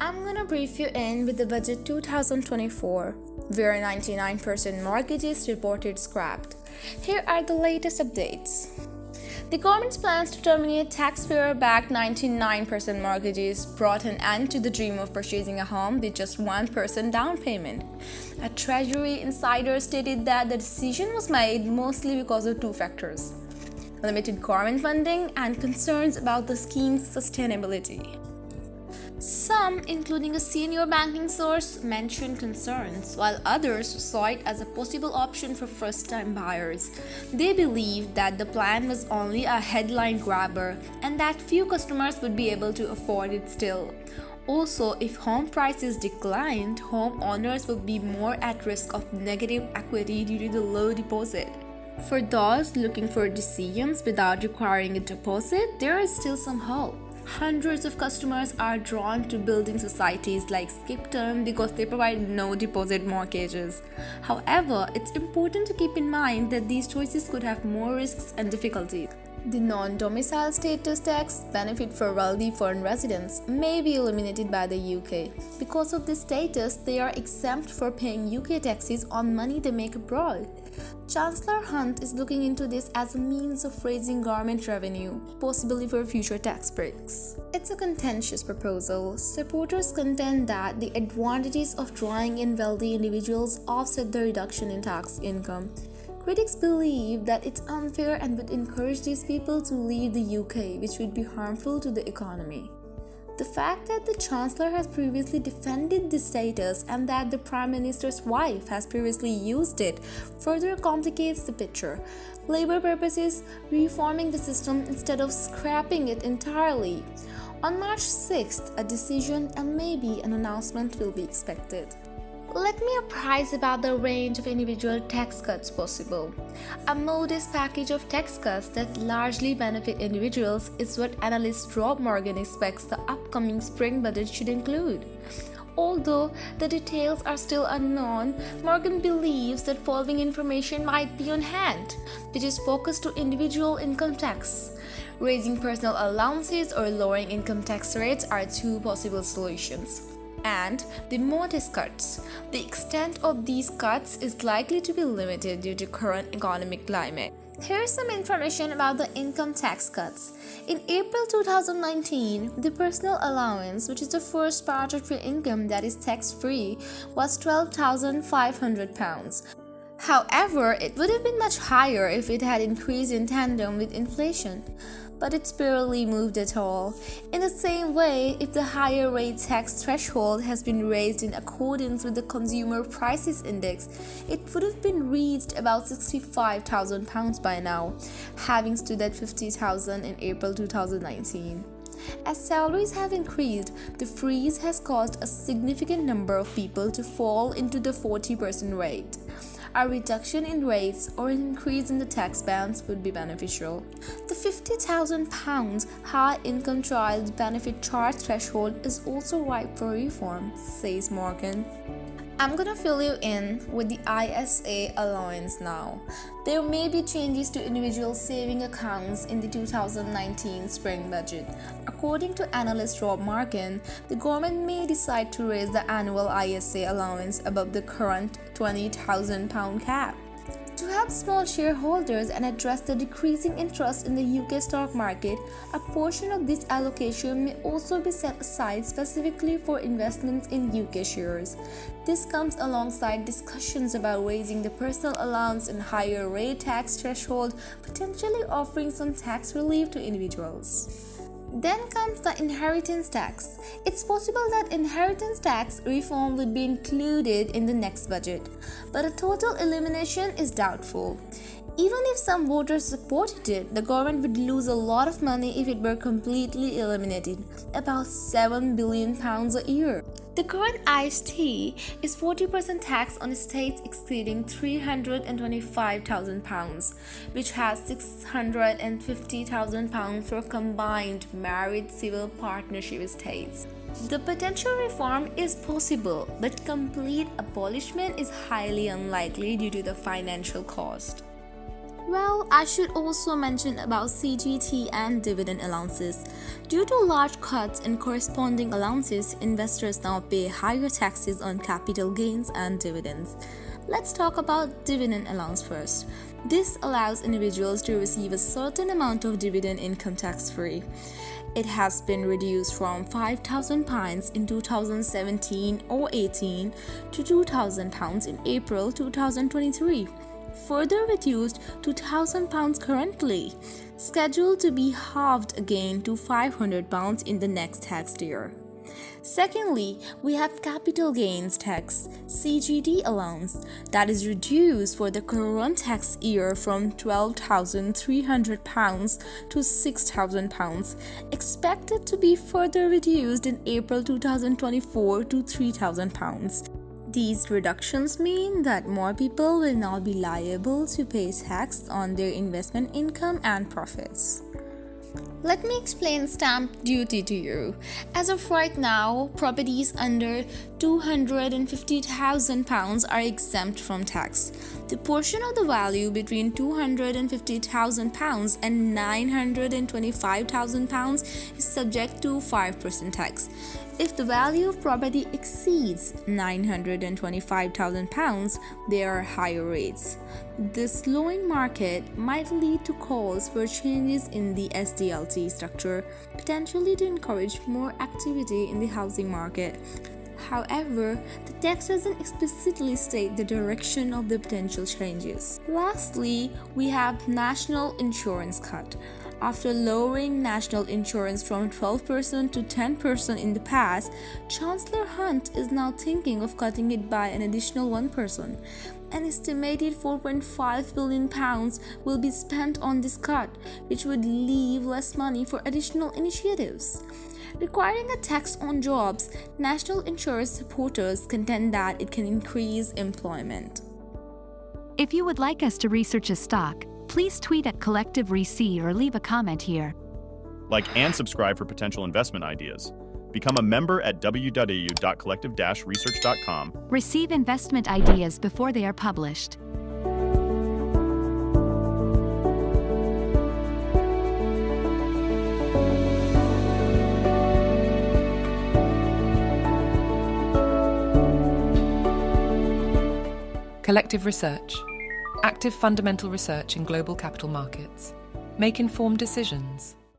I'm gonna brief you in with the budget 2024, where 99% mortgages reported scrapped. Here are the latest updates. The government's plans to terminate taxpayer-backed 99% mortgages brought an end to the dream of purchasing a home with just 1% down payment. A Treasury insider stated that the decision was made mostly because of two factors: limited government funding and concerns about the scheme's sustainability. Some, including a senior banking source, mentioned concerns, while others saw it as a possible option for first-time buyers. They believed that the plan was only a headline grabber and that few customers would be able to afford it still. Also, if home prices declined, homeowners would be more at risk of negative equity due to the low deposit. For those looking for decisions without requiring a deposit, there is still some hope. Hundreds of customers are drawn to building societies like Skip Term because they provide no deposit mortgages. However, it's important to keep in mind that these choices could have more risks and difficulties. The non-domicile status tax benefit for wealthy foreign residents may be eliminated by the UK. Because of this status, they are exempt for paying UK taxes on money they make abroad. Chancellor Hunt is looking into this as a means of raising government revenue, possibly for future tax breaks. It's a contentious proposal. Supporters contend that the advantages of drawing in wealthy individuals offset the reduction in tax income. Critics believe that it's unfair and would encourage these people to leave the UK, which would be harmful to the economy. The fact that the Chancellor has previously defended this status and that the Prime Minister's wife has previously used it further complicates the picture. Labour purposes reforming the system instead of scrapping it entirely. On March 6th, a decision and maybe an announcement will be expected. Let me apprise about the range of individual tax cuts possible. A modest package of tax cuts that largely benefit individuals is what analyst Rob Morgan expects the upcoming spring budget should include. Although the details are still unknown, Morgan believes that following information might be on hand, which is focused to individual income tax. Raising personal allowances or lowering income tax rates are two possible solutions. And the modest cuts. The extent of these cuts is likely to be limited due to current economic climate. Here's some information about the income tax cuts. In April 2019, the personal allowance, which is the first part of your income that is tax-free, was £12,500. However, it would have been much higher if it had increased in tandem with inflation. But it's barely moved at all. In the same way, if the higher rate tax threshold has been raised in accordance with the Consumer Prices Index, it would have been reached about £65,000 by now, having stood at £50,000 in April 2019. As salaries have increased, the freeze has caused a significant number of people to fall into the 40% rate. A reduction in rates or an increase in the tax bands would be beneficial. The £50,000 high income child benefit charge threshold is also ripe for reform, says Morgan. I'm gonna fill you in with the ISA allowance now. There may be changes to individual saving accounts in the 2019 spring budget. According to analyst Rob Morgan, the government may decide to raise the annual ISA allowance above the current £20,000 cap. To help small shareholders and address the decreasing interest in the UK stock market, a portion of this allocation may also be set aside specifically for investments in UK shares. This comes alongside discussions about raising the personal allowance and higher rate tax threshold, potentially offering some tax relief to individuals. Then comes the inheritance tax. It's possible that inheritance tax reform would be included in the next budget, but a total elimination is doubtful. Even if some voters supported it, the government would lose a lot of money if it were completely eliminated, about £7 billion a year. The current IST is 40% tax on estates exceeding £325,000, which has £650,000 for combined married civil partnership estates. The potential reform is possible, but complete abolishment is highly unlikely due to the financial cost. Well, I should also mention about CGT and dividend allowances. Due to large cuts in corresponding allowances, investors now pay higher taxes on capital gains and dividends. Let's talk about dividend allowance first. This allows individuals to receive a certain amount of dividend income tax-free. It has been reduced from £5,000 in 2017 or 18 to £2,000 in April 2023. Further reduced to £1,000 currently, scheduled to be halved again to £500 in the next tax year. Secondly, we have capital gains tax (CGT) allowance that is reduced for the current tax year from £12,300 to £6,000, expected to be further reduced in April 2024 to £3,000. These reductions mean that more people will now be liable to pay tax on their investment income and profits. Let me explain stamp duty to you. As of right now, properties under £250,000 are exempt from tax. The portion of the value between £250,000 and £925,000 is subject to 5% tax. If the value of property exceeds £925,000, there are higher rates. This slowing market might lead to calls for changes in the SDLT structure, potentially to encourage more activity in the housing market. However, the text doesn't explicitly state the direction of the potential changes. Lastly, we have national insurance cut. After lowering national insurance from 12% to 10% in the past, Chancellor Hunt is now thinking of cutting it by an additional 1%. An estimated £4.5 billion will be spent on this cut, which would leave less money for additional initiatives. Requiring a tax on jobs, national insurance supporters contend that it can increase employment. If you would like us to research a stock, please tweet at Collective REC or leave a comment here. Like and subscribe for potential investment ideas. Become a member at www.collective-research.com. Receive investment ideas before they are published. Collective Research. Active fundamental research in global capital markets. Make informed decisions.